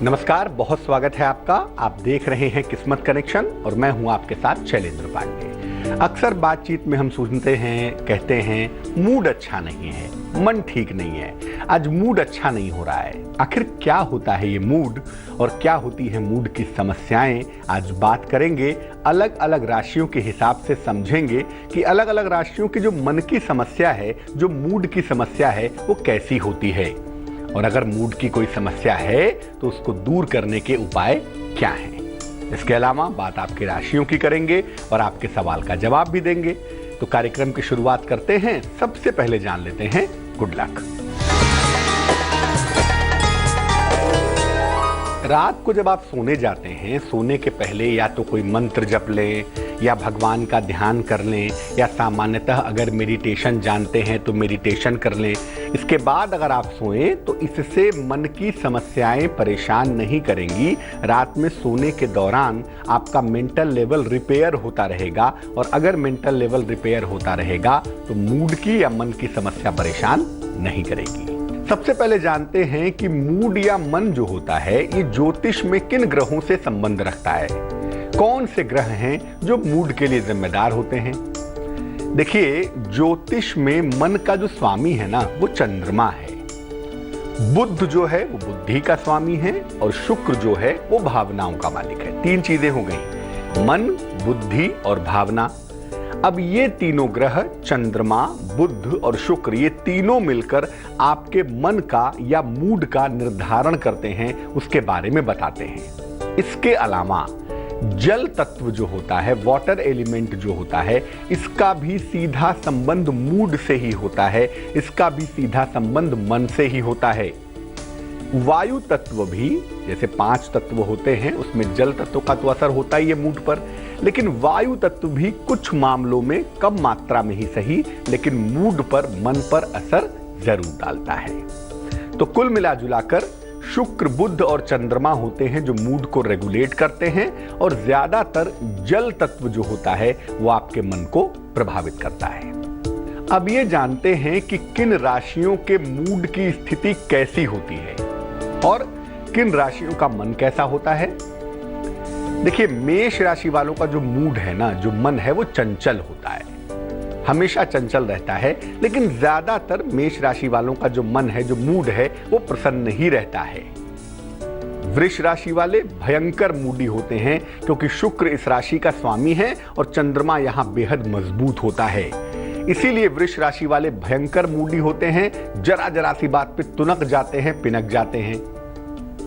नमस्कार, बहुत स्वागत है आपका। आप देख रहे हैं किस्मत कनेक्शन और मैं हूं आपके साथ शैलेंद्र पांडे। अक्सर बातचीत में हम सुनते हैं, कहते हैं मूड अच्छा नहीं है, मन ठीक नहीं है, आज मूड अच्छा नहीं हो रहा है। आखिर क्या होता है ये मूड और क्या होती है मूड की समस्याएं, आज बात करेंगे। अलग अलग राशियों के हिसाब से समझेंगे कि अलग अलग राशियों की जो मन की समस्या है, जो मूड की समस्या है, वो कैसी होती है और अगर मूड की कोई समस्या है तो उसको दूर करने के उपाय क्या हैं। इसके अलावा बात आपकी राशियों की करेंगे और आपके सवाल का जवाब भी देंगे। तो कार्यक्रम की शुरुआत करते हैं। सबसे पहले जान लेते हैं गुड लक। रात को जब आप सोने जाते हैं, सोने के पहले या तो कोई मंत्र जप लें या भगवान का ध्यान कर लें या सामान्यतः अगर मेडिटेशन जानते हैं तो मेडिटेशन कर लें। इसके बाद अगर आप सोएं तो इससे मन की समस्याएं परेशान नहीं करेंगी। रात में सोने के दौरान आपका मेंटल लेवल रिपेयर होता रहेगा और अगर मेंटल लेवल रिपेयर होता रहेगा तो मूड की या मन की समस्या परेशान नहीं करेगी। सबसे पहले जानते हैं कि मूड या मन जो होता है ये ज्योतिष में किन ग्रहों से संबंध रखता है। कौन से ग्रह हैं जो मूड के लिए जिम्मेदार होते हैं। देखिए, ज्योतिष में मन का जो स्वामी है ना, वो चंद्रमा है। बुध जो है वो बुद्धि का स्वामी है और शुक्र जो है वो भावनाओं का मालिक है। तीन चीजें हो गई, मन, बुद्धि और भावना। अब ये तीनों ग्रह चंद्रमा, बुध और शुक्र, ये तीनों मिलकर आपके मन का या मूड का निर्धारण करते हैं, उसके बारे में बताते हैं। इसके अलावा जल तत्व जो होता है, वाटर एलिमेंट जो होता है, इसका भी सीधा संबंध मूड से ही होता है, इसका भी सीधा संबंध मन से ही होता है। वायु तत्व भी, जैसे 5 तत्व होते हैं उसमें जल तत्व का तो असर होता ही है मूड पर, लेकिन वायु तत्व भी कुछ मामलों में कम मात्रा में ही सही, लेकिन मूड पर, मन पर असर जरूर डालता है। तो कुल मिला जुलाकर शुक्र, बुध और चंद्रमा होते हैं जो मूड को रेगुलेट करते हैं और ज्यादातर जल तत्व जो होता है वो आपके मन को प्रभावित करता है। अब ये जानते हैं कि किन राशियों के मूड की स्थिति कैसी होती है और किन राशियों का मन कैसा होता है। देखिए, मेष राशि वालों का जो मूड है ना, जो मन है, वो चंचल होता है, हमेशा चंचल रहता है। लेकिन ज्यादातर मेष राशि वालों का जो मन है, जो मूड है, वो प्रसन्न ही रहता है। वृष राशि वाले भयंकर मूडी होते हैं क्योंकि शुक्र इस राशि का स्वामी है और चंद्रमा यहां बेहद मजबूत होता है। इसीलिए वृष राशि वाले भयंकर मूडी होते हैं, जरा जरा सी बात पे तुनक जाते हैं, पिनक जाते हैं।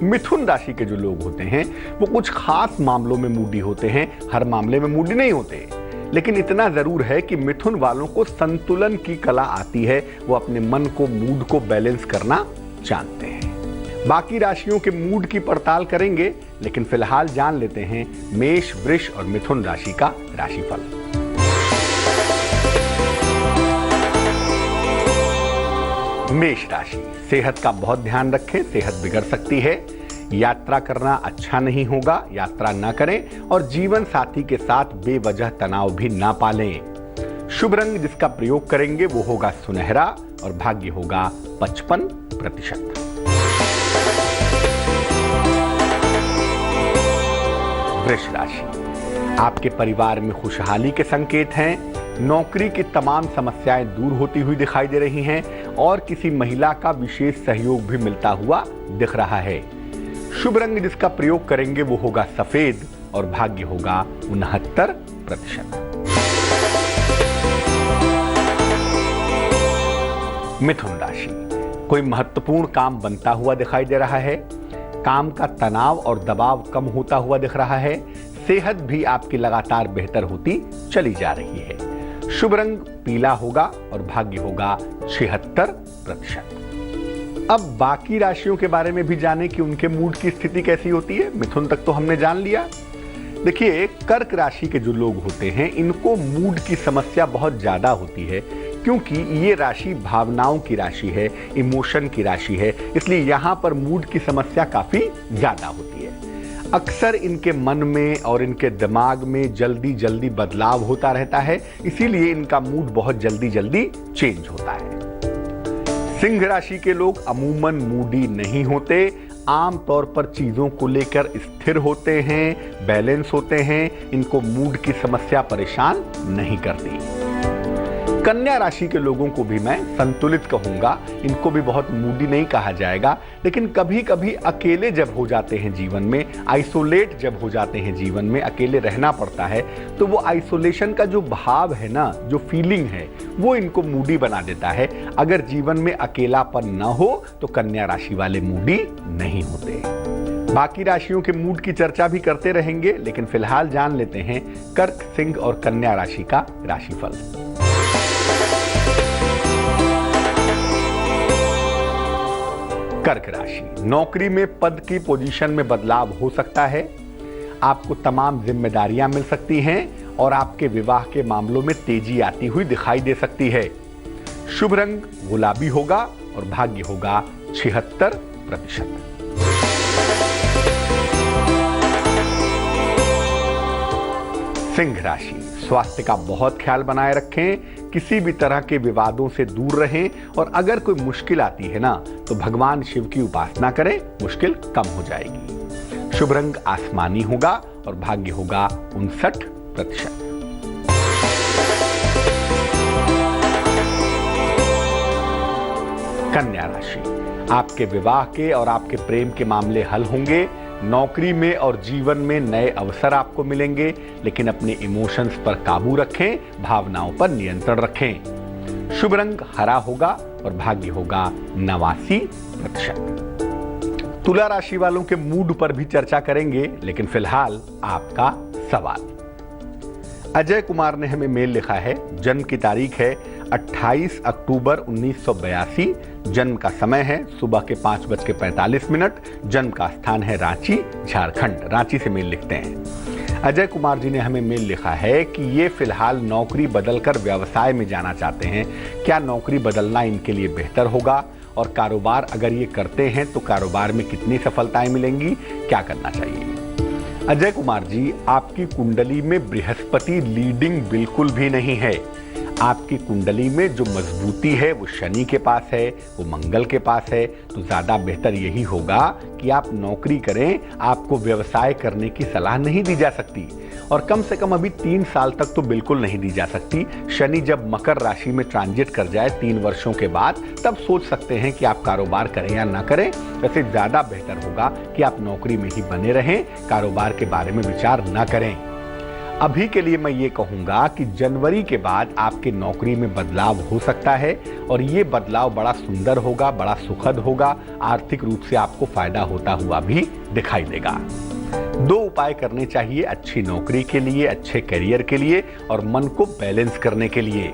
मिथुन राशि के जो लोग होते हैं वो कुछ खास मामलों में मूडी होते हैं, हर मामले में मूडी नहीं होते, लेकिन इतना जरूर है कि मिथुन वालों को संतुलन की कला आती है, वो अपने मन को, मूड को बैलेंस करना जानते हैं। बाकी राशियों के मूड की पड़ताल करेंगे, लेकिन फिलहाल जान लेते हैं मेष, वृष और मिथुन राशि का राशिफल। मेष राशि, सेहत का बहुत ध्यान रखें, सेहत बिगड़ सकती है। यात्रा करना अच्छा नहीं होगा, यात्रा ना करें और जीवन साथी के साथ बेवजह तनाव भी ना पालें। शुभ रंग जिसका प्रयोग करेंगे वो होगा सुनहरा और भाग्य होगा 55%। वृष राशि, आपके परिवार में खुशहाली के संकेत हैं। नौकरी की तमाम समस्याएं दूर होती हुई दिखाई दे रही हैं और किसी महिला का विशेष सहयोग भी मिलता हुआ दिख रहा है। शुभ रंग जिसका प्रयोग करेंगे वो होगा सफेद और भाग्य होगा 69%। मिथुन राशि, कोई महत्वपूर्ण काम बनता हुआ दिखाई दे रहा है। काम का तनाव और दबाव कम होता हुआ दिख रहा है। सेहत भी आपकी लगातार बेहतर होती चली जा रही है। शुभ रंग पीला होगा और भाग्य होगा 76%। अब बाकी राशियों के बारे में भी जानें कि उनके मूड की स्थिति कैसी होती है। मिथुन तक तो हमने जान लिया। देखिए, कर्क राशि के जो लोग होते हैं इनको मूड की समस्या बहुत ज्यादा होती है क्योंकि ये राशि भावनाओं की राशि है, इमोशन की राशि है, इसलिए यहाँ पर मूड की समस्या काफी ज्यादा होती है। अक्सर इनके मन में और इनके दिमाग में जल्दी जल्दी बदलाव होता रहता है, इसीलिए इनका मूड बहुत जल्दी जल्दी चेंज होता है। सिंह राशि के लोग अमूमन मूडी नहीं होते, आम तौर पर चीज़ों को लेकर स्थिर होते हैं, बैलेंस होते हैं, इनको मूड की समस्या परेशान नहीं करती। कन्या राशि के लोगों को भी मैं संतुलित कहूंगा, इनको भी बहुत मूडी नहीं कहा जाएगा, लेकिन कभी कभी अकेले जब हो जाते हैं जीवन में, आइसोलेट जब हो जाते हैं जीवन में, अकेले रहना पड़ता है, तो वो आइसोलेशन का जो भाव है ना, जो फीलिंग है, वो इनको मूडी बना देता है। अगर जीवन में अकेलापन ना हो तो कन्या राशि वाले मूडी नहीं होते। बाकी राशियों के मूड की चर्चा भी करते रहेंगे, लेकिन फिलहाल जान लेते हैं कर्क, सिंह और कन्या राशि का राशिफल। कर्क राशि, नौकरी में पद की पोजीशन में बदलाव हो सकता है, आपको तमाम जिम्मेदारियां मिल सकती हैं और आपके विवाह के मामलों में तेजी आती हुई दिखाई दे सकती है। शुभ रंग गुलाबी होगा और भाग्य होगा 76%। सिंह राशि, स्वास्थ्य का बहुत ख्याल बनाए रखें, किसी भी तरह के विवादों से दूर रहें और अगर कोई मुश्किल आती है ना तो भगवान शिव की उपासना करें, मुश्किल कम हो जाएगी। शुभ रंग आसमानी होगा और भाग्य होगा 59%। कन्या राशि, आपके विवाह के और आपके प्रेम के मामले हल होंगे, नौकरी में और जीवन में नए अवसर आपको मिलेंगे, लेकिन अपने इमोशंस पर काबू रखें, भावनाओं पर नियंत्रण रखें। शुभ रंग हरा होगा और भाग्य होगा 89%। तुला राशि वालों के मूड पर भी चर्चा करेंगे, लेकिन फिलहाल आपका सवाल। अजय कुमार ने हमें मेल लिखा है, जन्म की तारीख है 28 अक्टूबर 1982, जन्म का समय है सुबह के 5:45, जन्म का स्थान है रांची, झारखंड। रांची से मेल लिखते हैं। अजय कुमार जी ने हमें मेल लिखा है कि ये फिलहाल नौकरी बदलकर व्यवसाय में जाना चाहते हैं। क्या नौकरी बदलना इनके लिए बेहतर होगा? और कारोबार अगर ये करते हैं तो कारोबार में कितनी सफलताएं मिलेंगी? क्या करना चाहिए? अजय कुमार जी, आपकी कुंडली में बृहस्पति लीडिंग बिल्कुल भी नहीं है। आपकी कुंडली में जो मजबूती है वो शनि के पास है, वो मंगल के पास है, तो ज़्यादा बेहतर यही होगा कि आप नौकरी करें। आपको व्यवसाय करने की सलाह नहीं दी जा सकती और कम से कम अभी 3 साल तक तो बिल्कुल नहीं दी जा सकती। शनि जब मकर राशि में ट्रांजिट कर जाए 3 वर्षों के बाद, तब सोच सकते हैं कि आप कारोबार करें या ना करें। वैसे ज़्यादा बेहतर होगा कि आप नौकरी में ही बने रहें, कारोबार के बारे में विचार ना करें। अभी के लिए मैं ये कहूँगा कि जनवरी के बाद आपके नौकरी में बदलाव हो सकता है और ये बदलाव बड़ा सुंदर होगा, बड़ा सुखद होगा, आर्थिक रूप से आपको फायदा होता हुआ भी दिखाई देगा। 2 उपाय करने चाहिए अच्छी नौकरी के लिए, अच्छे करियर के लिए और मन को बैलेंस करने के लिए।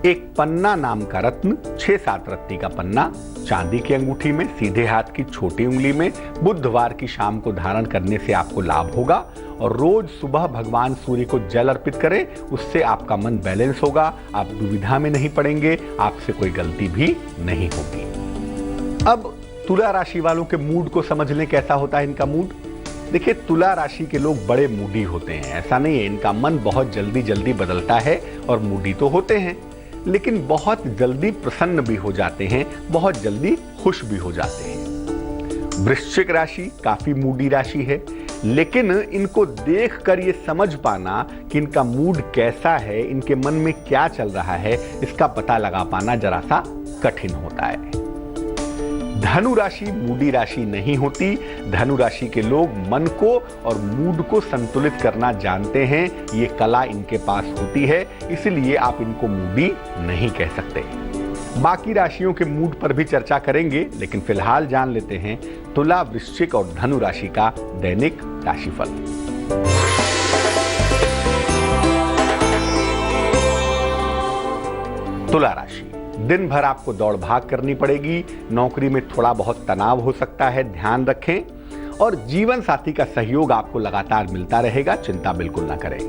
एक पन्ना नाम का रत्न, 6-7 रत्ती का पन्ना, चांदी की अंगूठी में, सीधे हाथ की छोटी उंगली में, बुधवार की शाम को धारण करने से आपको लाभ होगा। और रोज सुबह भगवान सूर्य को जल अर्पित करें, उससे आपका मन बैलेंस होगा, आप दुविधा में नहीं पड़ेंगे, आपसे कोई गलती भी नहीं होगी। अब तुला राशि वालों के मूड को समझ लें, कैसा होता है इनका मूड। देखिए, तुला राशि के लोग बड़े मूडी होते हैं, ऐसा नहीं है। इनका मन बहुत जल्दी जल्दी बदलता है और मूडी तो होते हैं, लेकिन बहुत जल्दी प्रसन्न भी हो जाते हैं, बहुत जल्दी खुश भी हो जाते हैं। वृश्चिक राशि काफी मूडी राशि है, लेकिन इनको देखकर ये समझ पाना कि इनका मूड कैसा है, इनके मन में क्या चल रहा है, इसका पता लगा पाना जरा सा कठिन होता है। धनु राशि मूडी राशि नहीं होती। धनु राशि के लोग मन को और मूड को संतुलित करना जानते हैं, ये कला इनके पास होती है, इसलिए आप इनको मूडी नहीं कह सकते। बाकी राशियों के मूड पर भी चर्चा करेंगे, लेकिन फिलहाल जान लेते हैं तुला, वृश्चिक और धनु राशि का दैनिक राशिफल। तुला राशि, दिन भर आपको दौड़ भाग करनी पड़ेगी, नौकरी में थोड़ा बहुत तनाव हो सकता है, ध्यान रखें। और जीवन साथी का सहयोग आपको लगातार मिलता रहेगा, चिंता बिल्कुल ना करें।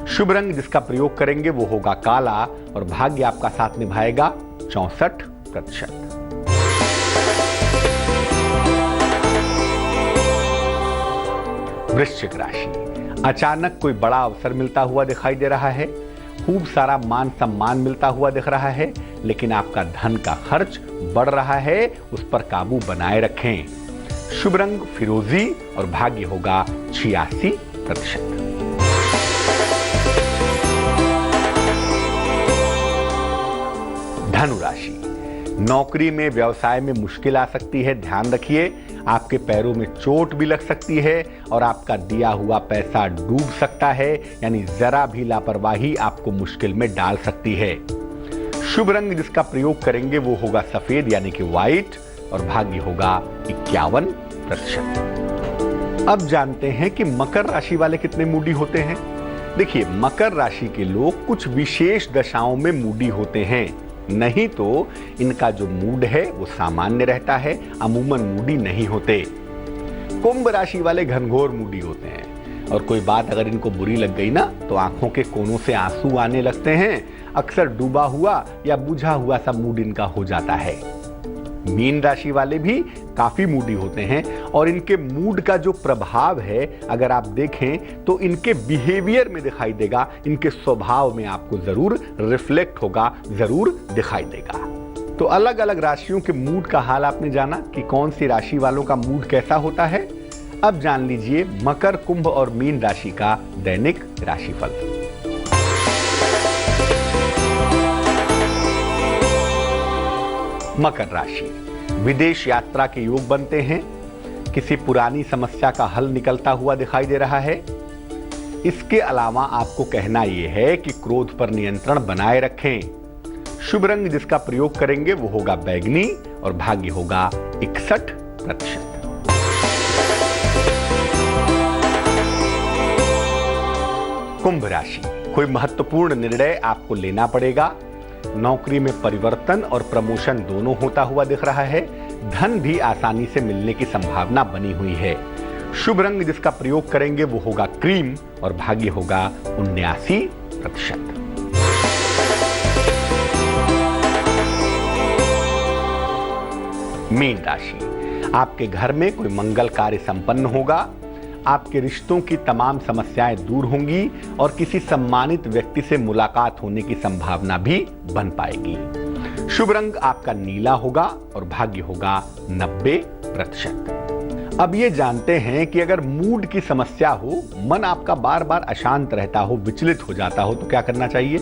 शुभ रंग जिसका प्रयोग करेंगे वो होगा काला और भाग्य आपका साथ निभाएगा 64%। वृश्चिक राशि, अचानक कोई बड़ा अवसर मिलता हुआ दिखाई दे रहा है, खूब सारा मान सम्मान मिलता हुआ दिख रहा है, लेकिन आपका धन का खर्च बढ़ रहा है, उस पर काबू बनाए रखें। शुभ रंग फिरोजी और भाग्य होगा 86%। धनु राशि, नौकरी में व्यवसाय में मुश्किल आ सकती है, ध्यान रखिए। आपके पैरों में चोट भी लग सकती है और आपका दिया हुआ पैसा डूब सकता है, यानी जरा भी लापरवाही आपको मुश्किल में डाल सकती है। शुभ रंग जिसका प्रयोग करेंगे वो होगा सफेद यानी कि व्हाइट और भाग्य होगा 51%। अब जानते हैं कि मकर राशि वाले कितने मूडी होते हैं। देखिए, मकर राशि के लोग कुछ विशेष दशाओं में मूडी होते हैं, नहीं तो इनका जो मूड है वो सामान्य रहता है, अमूमन मूडी नहीं होते। कुंभ राशि वाले घनघोर मूडी होते हैं और कोई बात अगर इनको बुरी लग गई ना तो आंखों के कोनों से आंसू आने लगते हैं। अक्सर डूबा हुआ या बुझा हुआ सा मूड इनका हो जाता है। मीन राशि वाले भी काफी मूडी होते हैं और इनके मूड का जो प्रभाव है अगर आप देखें तो इनके बिहेवियर में दिखाई देगा, इनके स्वभाव में आपको जरूर रिफ्लेक्ट होगा, जरूर दिखाई देगा। तो अलग अलग राशियों के मूड का हाल आपने जाना कि कौन सी राशि वालों का मूड कैसा होता है। अब जान लीजिए मकर, कुंभ और मीन राशि का दैनिक राशिफल। मकर राशि, विदेश यात्रा के योग बनते हैं। किसी पुरानी समस्या का हल निकलता हुआ दिखाई दे रहा है। इसके अलावा आपको कहना यह है कि क्रोध पर नियंत्रण बनाए रखें। शुभ रंग जिसका प्रयोग करेंगे वो होगा बैंगनी और भाग्य होगा 61%। कुंभ राशि, कोई महत्वपूर्ण निर्णय आपको लेना पड़ेगा। नौकरी में परिवर्तन और प्रमोशन दोनों होता हुआ दिख रहा है। धन भी आसानी से मिलने की संभावना बनी हुई है। शुभ रंग जिसका प्रयोग करेंगे वो होगा क्रीम और भाग्य होगा 79%। मीन राशि, आपके घर में कोई मंगल कार्य संपन्न होगा। आपके रिश्तों की तमाम समस्याएं दूर होंगी और किसी सम्मानित व्यक्ति से मुलाकात होने की संभावना भी बन पाएगी। शुभ रंग आपका नीला होगा और भाग्य होगा 90%। अब ये जानते हैं कि अगर मूड की समस्या हो, मन आपका बार बार अशांत रहता हो, विचलित हो जाता हो, तो क्या करना चाहिए।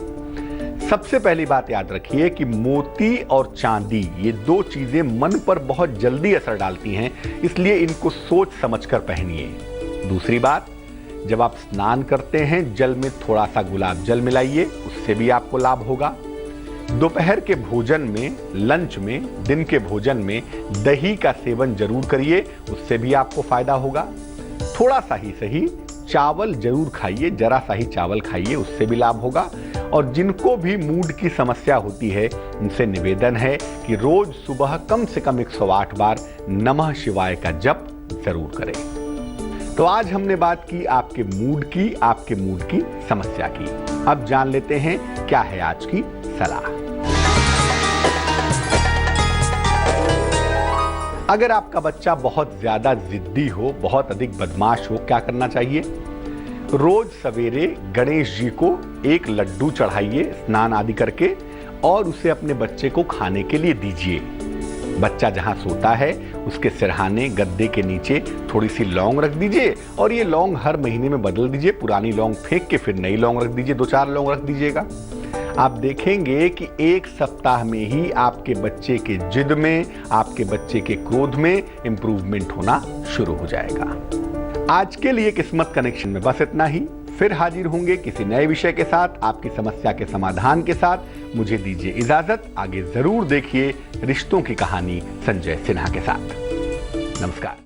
सबसे पहली बात याद रखिए कि मोती और चांदी ये दो चीजें मन पर बहुत जल्दी असर डालती हैं, इसलिए इनको सोच समझकर पहनिए। दूसरी बात, जब आप स्नान करते हैं जल में थोड़ा सा गुलाब जल मिलाइए, उससे भी आपको लाभ होगा। दोपहर के भोजन में, लंच में, दिन के भोजन में दही का सेवन जरूर करिए, उससे भी आपको फायदा होगा। थोड़ा सा ही सही चावल जरूर खाइए, जरा सा ही चावल खाइए, उससे भी लाभ होगा। और जिनको भी मूड की समस्या होती है उनसे निवेदन है कि रोज सुबह कम से कम 108 बार नमः शिवाय का जप जरूर करें। तो आज हमने बात की आपके मूड की, आपके मूड की समस्या की। अब जान लेते हैं क्या है आज की सलाह। अगर आपका बच्चा बहुत ज्यादा जिद्दी हो, बहुत अधिक बदमाश हो, क्या करना चाहिए। रोज सवेरे गणेश जी को एक लड्डू चढ़ाइए स्नान आदि करके और उसे अपने बच्चे को खाने के लिए दीजिए। बच्चा जहां सोता है उसके सिरहाने गद्दे के नीचे थोड़ी सी लौंग रख दीजिए और ये लौंग हर महीने में बदल दीजिए। पुरानी लौंग फेंक के फिर नई लौंग रख दीजिए, 2-4 लौंग रख दीजिएगा। आप देखेंगे कि 1 सप्ताह में ही आपके बच्चे के जिद में, आपके बच्चे के क्रोध में इंप्रूवमेंट होना शुरू हो जाएगा। आज के लिए किस्मत कनेक्शन में बस इतना ही। फिर हाजिर होंगे किसी नए विषय के साथ, आपकी समस्या के समाधान के साथ। मुझे दीजिए इजाजत। आगे जरूर देखिए रिश्तों की कहानी संजय सिन्हा के साथ। नमस्कार।